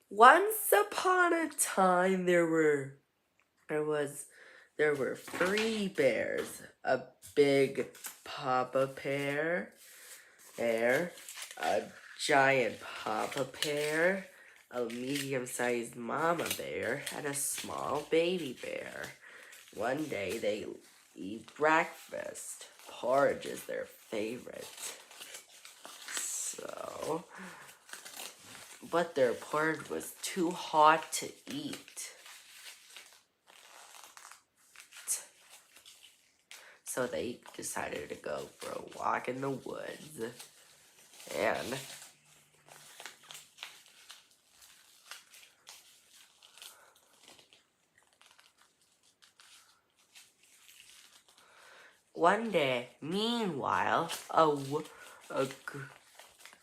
Once upon a time, there were 3 bears: a big papa bear, a giant papa bear, a medium-sized mama bear, and a small baby bear. One day they eat breakfast. Porridge is their favorite. But their porridge was too hot to eat. So they decided to go for a walk in the woods. And one day, meanwhile,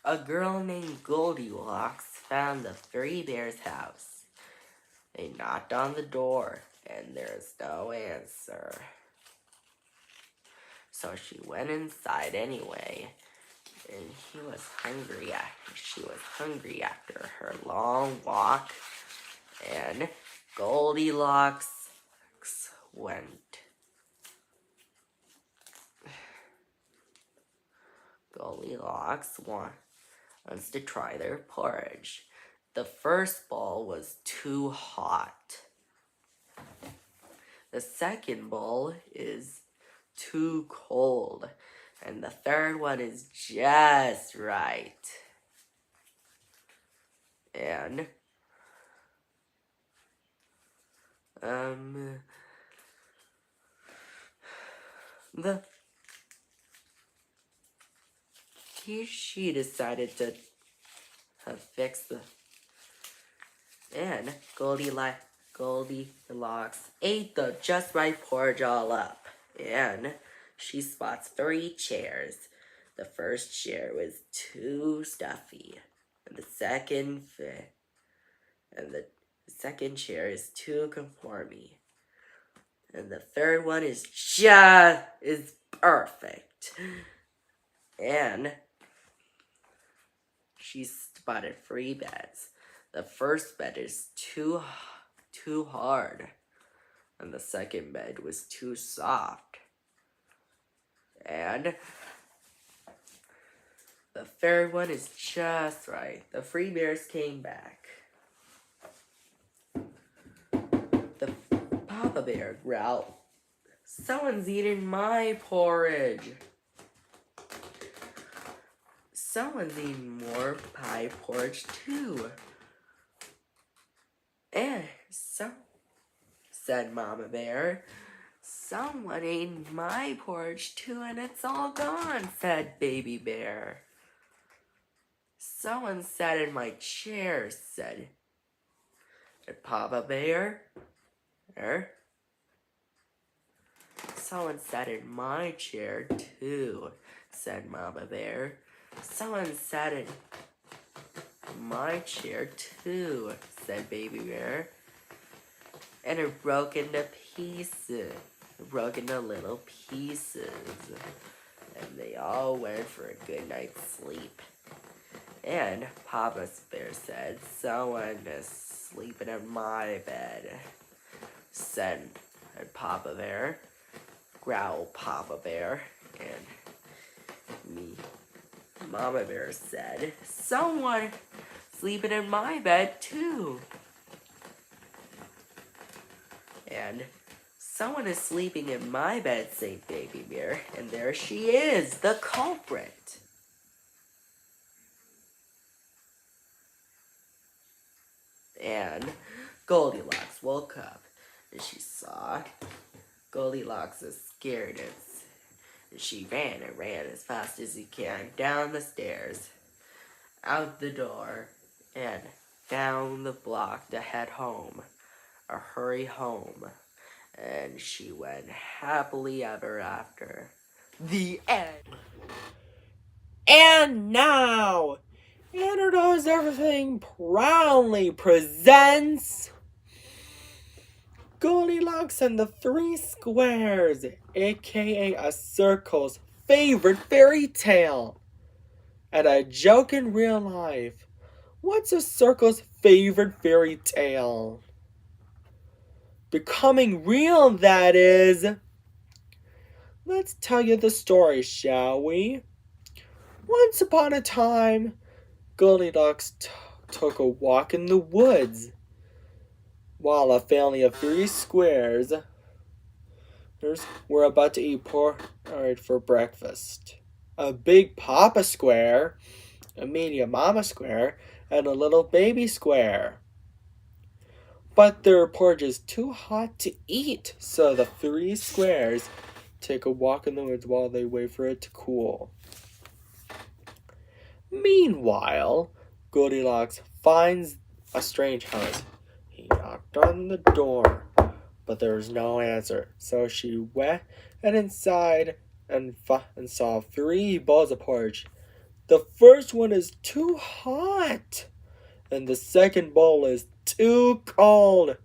a girl named Goldilocks found the 3 bears' house. They knocked on the door, and there's no answer. So she went inside anyway, and she was hungry after her long walk, and Goldilocks wants to try their porridge. The first bowl was too hot. The second bowl is too cold. And the third one is just right. And she decided to fix and Goldilocks ate the just right porridge all up, and she spots 3 chairs. The first chair was too stuffy, and the second chair is too conformy, and the third one is perfect. And she spotted 3 beds. The first bed is too hard, and the second bed was too soft. And the third one is just right. The 3 bears came back. The papa bear growled, "Someone's eating my porridge." "Someone's eating more pie porridge too." "And so," said Mama Bear. "Someone ate my porridge too, and it's all gone," said Baby Bear. "Someone sat in my chair," said Papa Bear. "Someone sat in my chair too," said Mama Bear. "Someone sat in my chair too," said Baby Bear. And it broke into little pieces. And they all went for a good night's sleep. And Papa Bear said, "Someone is sleeping in my bed," said Papa Bear. Growled Papa Bear. And Mama Bear said, "Someone sleeping in my bed too." And "Someone is sleeping in my bed," said Baby Bear. And there she is, the culprit. And Goldilocks woke up, and she saw Goldilocks is scared, and she ran as fast as she can down the stairs, out the door, and down the block to head home, or hurry home. And she went happily ever after. The end. And now, Anna Does Everything proudly presents Goldilocks and the 3 Squares, aka a circle's favorite fairy tale, and a joke in real life. What's a circle's favorite fairy tale? Becoming real, that is. Let's tell you the story, shall we? Once upon a time, Goldilocks took a walk in the woods while a family of 3 squares were about to eat porridge for breakfast. A big Papa Square, a medium Mama Square, and a little baby square. But their porridge is too hot to eat, so the 3 squares take a walk in the woods while they wait for it to cool. Meanwhile, Goldilocks finds a strange house. He knocked on the door, but there was no answer. So she went inside and saw 3 bowls of porridge. The first one is too hot, and the second bowl is too cold,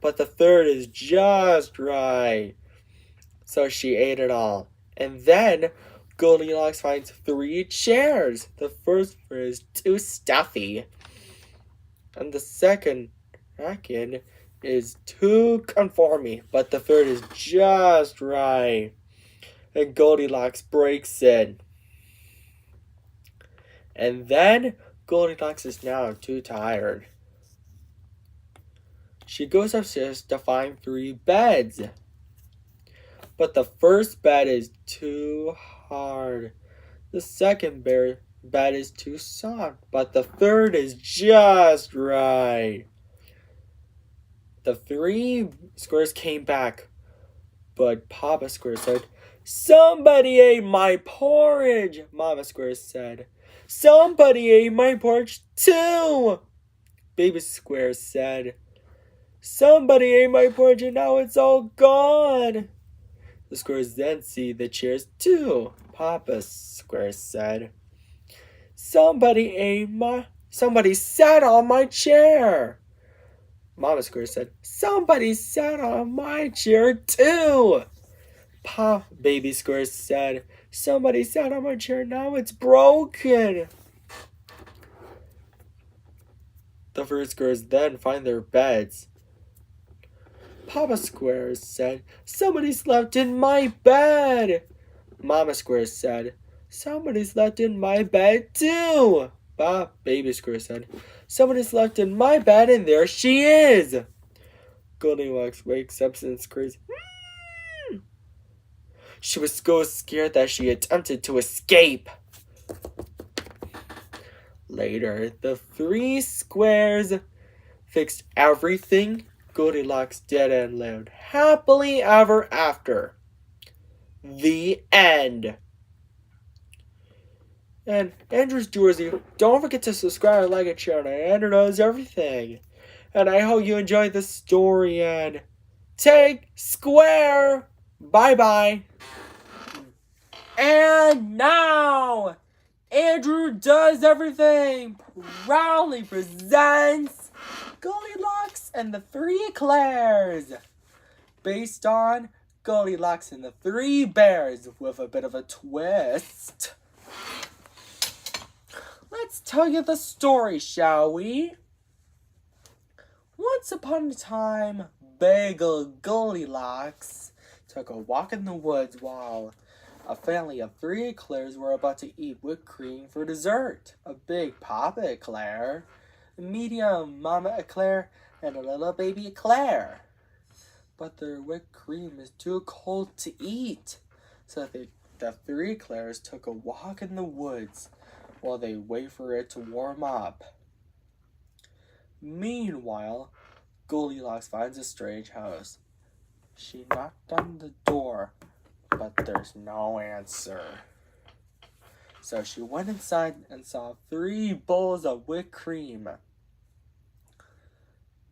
but the third is just right. So she ate it all. And then Goldilocks finds 3 chairs. The first one is too stuffy, and the second is too conforming, but the third is just right. And Goldilocks breaks it. And then Goldilocks is now too tired. She goes upstairs to find 3 beds. But the first bed is too hard. The second bed is too soft. But the third is just right. The 3 squares came back. But Papa Square said, "Somebody ate my porridge." Mama Square said, "Somebody ate my porridge too." Baby Square said, "Somebody ate my porridge and now it's all gone." The squares then see the chairs too. Papa Square said, Somebody sat on my chair." Mama Square said, "Somebody sat on my chair too." Baby Square said, "Somebody sat on my chair, now it's broken." The 3 squares then find their beds. Papa Square said, "Somebody slept in my bed." Mama Square said, "Somebody slept in my bed too." Baby Square said, "Somebody slept in my bed and there she is." Goldilocks wakes up and screams. She was so scared that she attempted to escape. Later, the 3 squares fixed everything Goldilocks did and lived happily ever after. The end. And Andrew's Jersey, don't forget to subscribe, like, and share. And Andrew knows everything. And I hope you enjoyed the story and take square. Bye-bye. And now, Andrew Does Everything proudly presents Goldilocks and the 3 Eclairs, based on Goldilocks and the 3 Bears with a bit of a twist. Let's tell you the story, shall we? Once upon a time, Bagel Goldilocks took a walk in the woods while a family of 3 eclairs were about to eat whipped cream for dessert. A big Papa Eclair, a medium Mama Eclair, and a little baby Eclair. But their whipped cream is too cold to eat, so the 3 eclairs took a walk in the woods while they wait for it to warm up. Meanwhile, Goldilocks finds a strange house. She knocked on the door, but there's no answer. So she went inside and saw 3 bowls of whipped cream.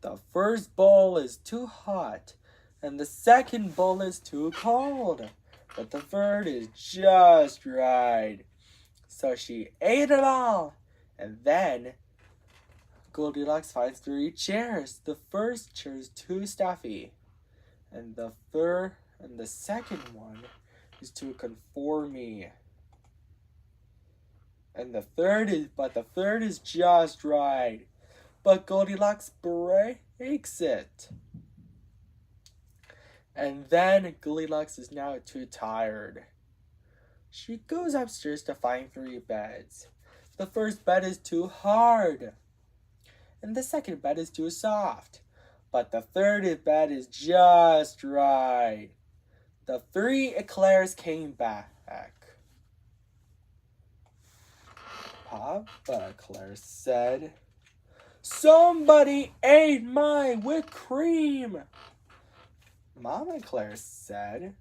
The first bowl is too hot, and the second bowl is too cold, but the third is just right. So she ate it all, and then Goldilocks finds 3 chairs. The first chair is too stuffy, and the second one is too conformy. And the third is just right. But Goldilocks breaks it. And then Goldilocks is now too tired. She goes upstairs to find 3 beds. The first bed is too hard. And the second bed is too soft. But the third bed is just right. The 3 eclairs came back. Papa Eclair said, "Somebody ate my whipped cream." Mama Eclair said,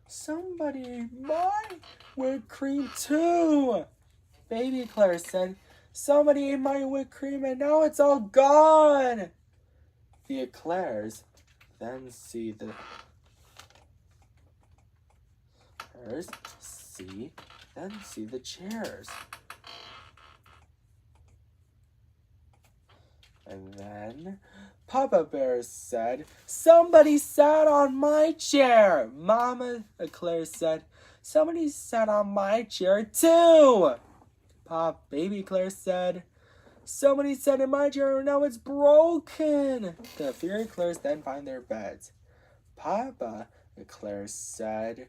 "Somebody ate my whipped cream too." Baby Eclair said, "Somebody ate my whipped cream and now it's all gone." The eclairs then see the chairs. And then Papa Bear said, "Somebody sat on my chair." Mama Eclair said, "Somebody sat on my chair too." Baby Eclair said, "Somebody sat in my chair and now it's broken." The 3 eclairs then find their beds. Papa Eclair said,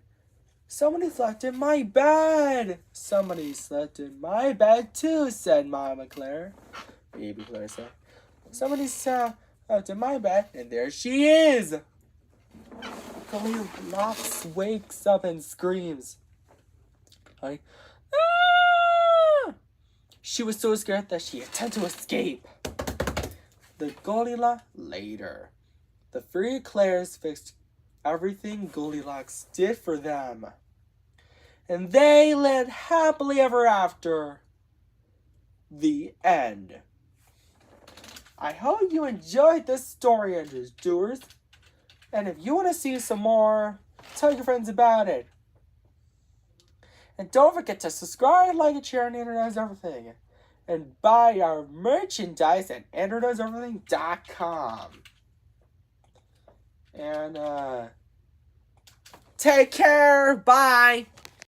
"Somebody slept in my bed." "Somebody slept in my bed too," said Mama Eclair. Baby Eclair said, "Somebody sat out in my bed, and there she is." Goldilocks wakes up and screams. Like, "Ah!" She was so scared that she attempted to escape. The Goldilocks later. The 3 eclairs fixed everything Goldilocks did for them. And they lived happily ever after. The end. I hope you enjoyed this story, Andrews Doers. And if you want to see some more, tell your friends about it. And don't forget to subscribe, like, and share on Andrew Knows Everything. And buy our merchandise at andrewknowseverything.com. And take care. Bye.